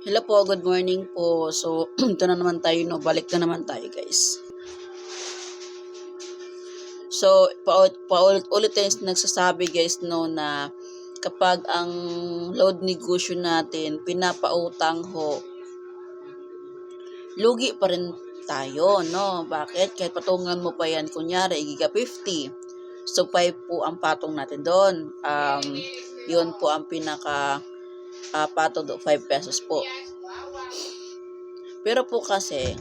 Hello po, good morning po. So, ito na naman tayo, no? Balik na naman tayo, guys. So, paulit-ulit tayo nagsasabi, guys, no, na kapag ang load negosyo natin, pinapautang ho, lugi pa rin tayo, no? Bakit? Kahit patungan mo pa yan, kunyari, giga 50. So, 5 po ang patong natin doon. Yun po ang pinaka patong do, 5 pesos po. Pero po kasi,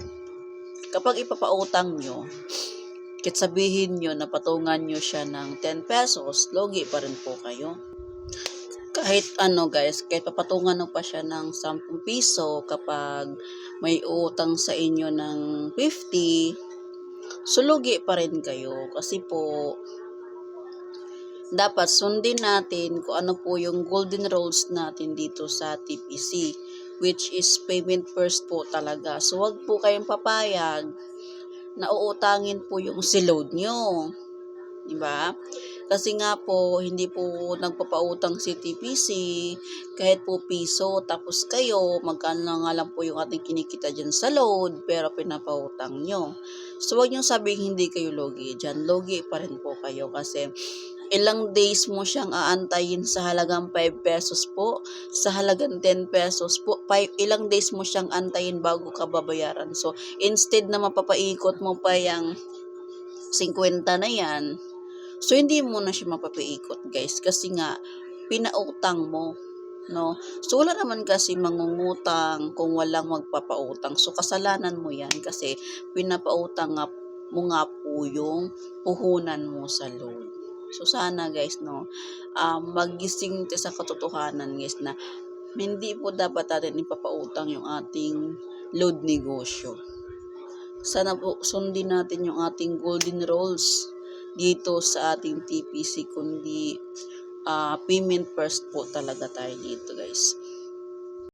kapag ipapautang nyo, kahit sabihin nyo na patungan nyo siya ng 10 pesos, logi pa rin po kayo. Kahit guys, kahit papatungan nyo pa siya ng 10 piso kapag may utang sa inyo ng 50, so logi pa rin kayo. Kasi po, dapat sundin natin kung ano po yung golden rules natin dito sa TPC, which is payment first po talaga. So, wag po kayong papayag na uutangin po yung load nyo. Diba? Kasi nga po, hindi po nagpapautang si TPC kahit po piso. Tapos kayo, magkano na nga lang po yung ating kinikita dyan sa load, pero pinapautang nyo. So, wag nyo sabihin hindi kayo logi dyan. Logi pa rin po kayo kasi ilang days mo siyang aantayin sa halagang 5 pesos po, sa halagang 10 pesos po, ilang days mo siyang antayin bago ka babayaran. So, instead na mapapaikot mo pa yung 50 na yan, so hindi mo na siya mapapaikot, guys, kasi nga, pinautang mo. No? So, wala naman kasi mangungutang kung walang magpapautang. So, kasalanan mo yan kasi pinapautang mo nga po yung puhunan mo sa load. So, sana guys, no, magising sa katotohanan, guys, na hindi po dapat natin ipapautang yung ating load negosyo. Sana po sundin natin yung ating golden rules dito sa ating TPC, kundi payment first po talaga tayo dito, guys.